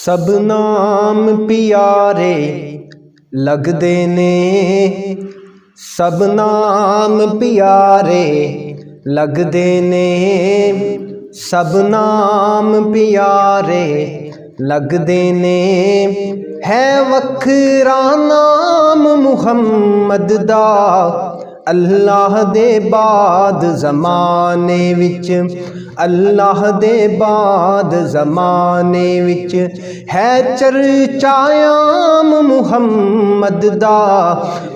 सब नाम प्यारे लगदे ने, सब नाम प्यारे लगदे ने, सब नाम प्यारे लगदे ने। है वखरा नाम मुहम्मद दा, अल्लाह दे बाद ज़माने विच, अल्लाह दे बाद ज़माने विच। है चर्चा आम मुहम्मद दा,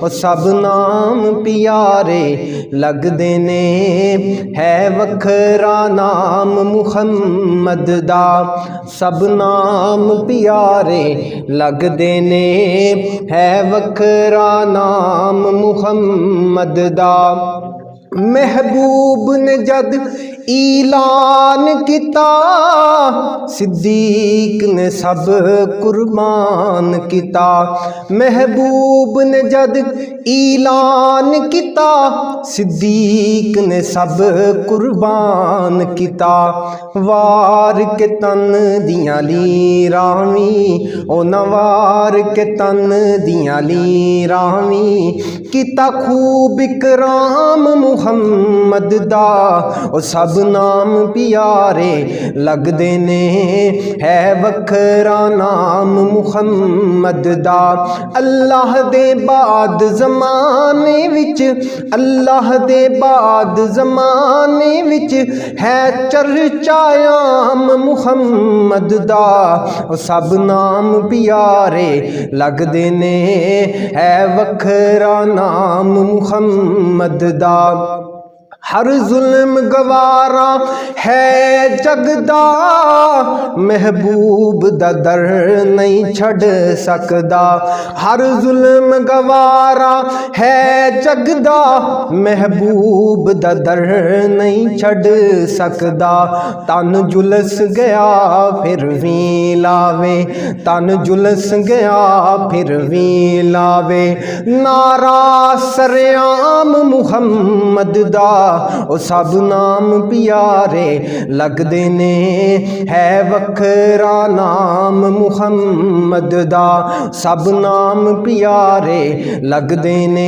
ओ सब नाम प्यारे लगदे ने। है वखरा नाम मुहम्मद दा, सब नाम प्यारे लगदे ने। है वखरा नाम मुहम्मद दा। महबूब ने जद ऐलान किता, सिद्दीक ने सब कुर्बान किता। महबूब ने जद ऐलान किता, सिद्दीक ने सब कुर्बान किता। वार के तन दियां लीरावी, ओ नवार के तन दियां लीरावी। किता खूब इकराम मुहम्मद दा, ओ सब नाम प्यारे लगदे ने। है वखरा नाम मुहम्मद दा, अल्लाह दे बाद ज़माने विच, अल्लाह दे बाद ज़माने विच। है चर्चा आम मुहम्मद दा, ओ सब नाम प्यारे लगदे ने। है वखरा नाम मुहम्मद दा। हर जुल्म गवारा है जगदा, महबूब दा दर नहीं छड़ सकदा। हर जुल्म गवारा है जगदा, महबूब दा दर नहीं छड़ सकदा। तन जुलस गया फिर भी लावे, तन जुलस गया फिर भी लावे। नारा सरेआम मुहम्मद दा, ओ सब नाम प्यारे लगदे ने। है वखरा नाम मुहम्मद दा, सब नाम प्यारे लगदे ने।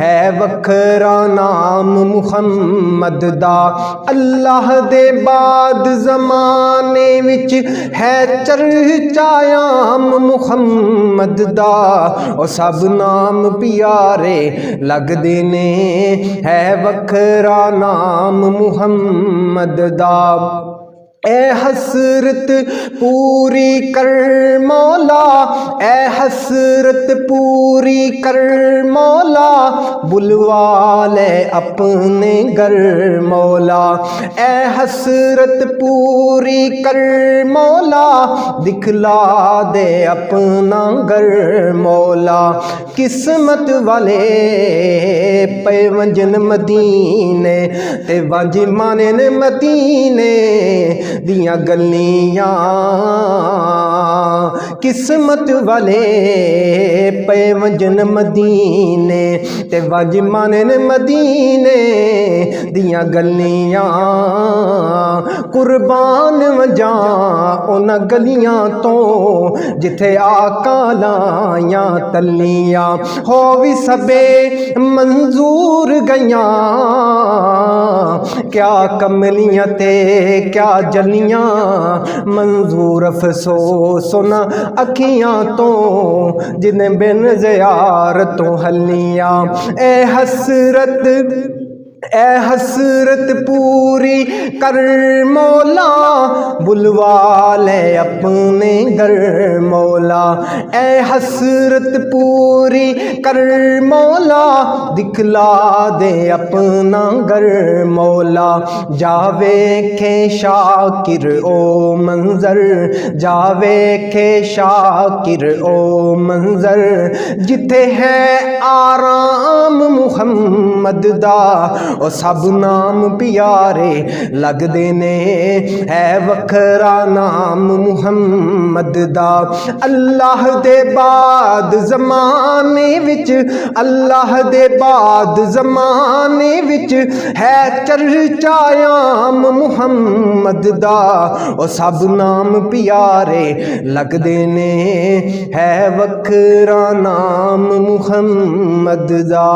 है वखरा नाम मुहम्मद दा, अल्लाह दे बाद ज़माने विच। है चर्चा आम मुहम्मद दा, ओ सब नाम प्यारे लगदे ने। है वखरा नाम मुहम्मद दा। ए हसरत पूरी कर मौला, ए हसरत पूरी कर मौला। बुलवा ले अपने घर मौला, ए हसरत पूरी कर मौला। दिखला दे अपना घर मौला। किस्मत वाले पे वंजन मदीने, ते वंज माने ने मदीने दियां गलियां। किस्मत वाले पे वंजन मदीने, ते वंज माने ने मदीने दियां गलियां। कुर्बान वजां उन्हां गलियां तो, जिथे आका लायां तलियां। हो भी सबे मंजूर गईयां, क्या कमलियां ते क्या जलियां। मंजूर अफसोस उन्हां अखियां तो, जिन्हें बिन ज़ियार तो हलियां। ए हसरत, ए हसरत पूरी कर मौला। बुलवा ले अपने घर मौला, ए हसरत पूरी कर मौला। दिखला दे अपना घर मौला। जावे खे शाकिर ओ मंजर, जावे खे शाकिर ओ मंजर। जिथे है आराम मुहम्मद दा, ओ सब नाम प्यारे लगदे ने है वखरा नाम मुहम्मद दा। अल्लाह दे बाद ज़माने विच, अल्लाह दे बाद ज़माने विच है चर्चा आम मुहम्मद दा। ओ सब नाम प्यारे लगदे ने है वखरा नाम मुहम्मद दा।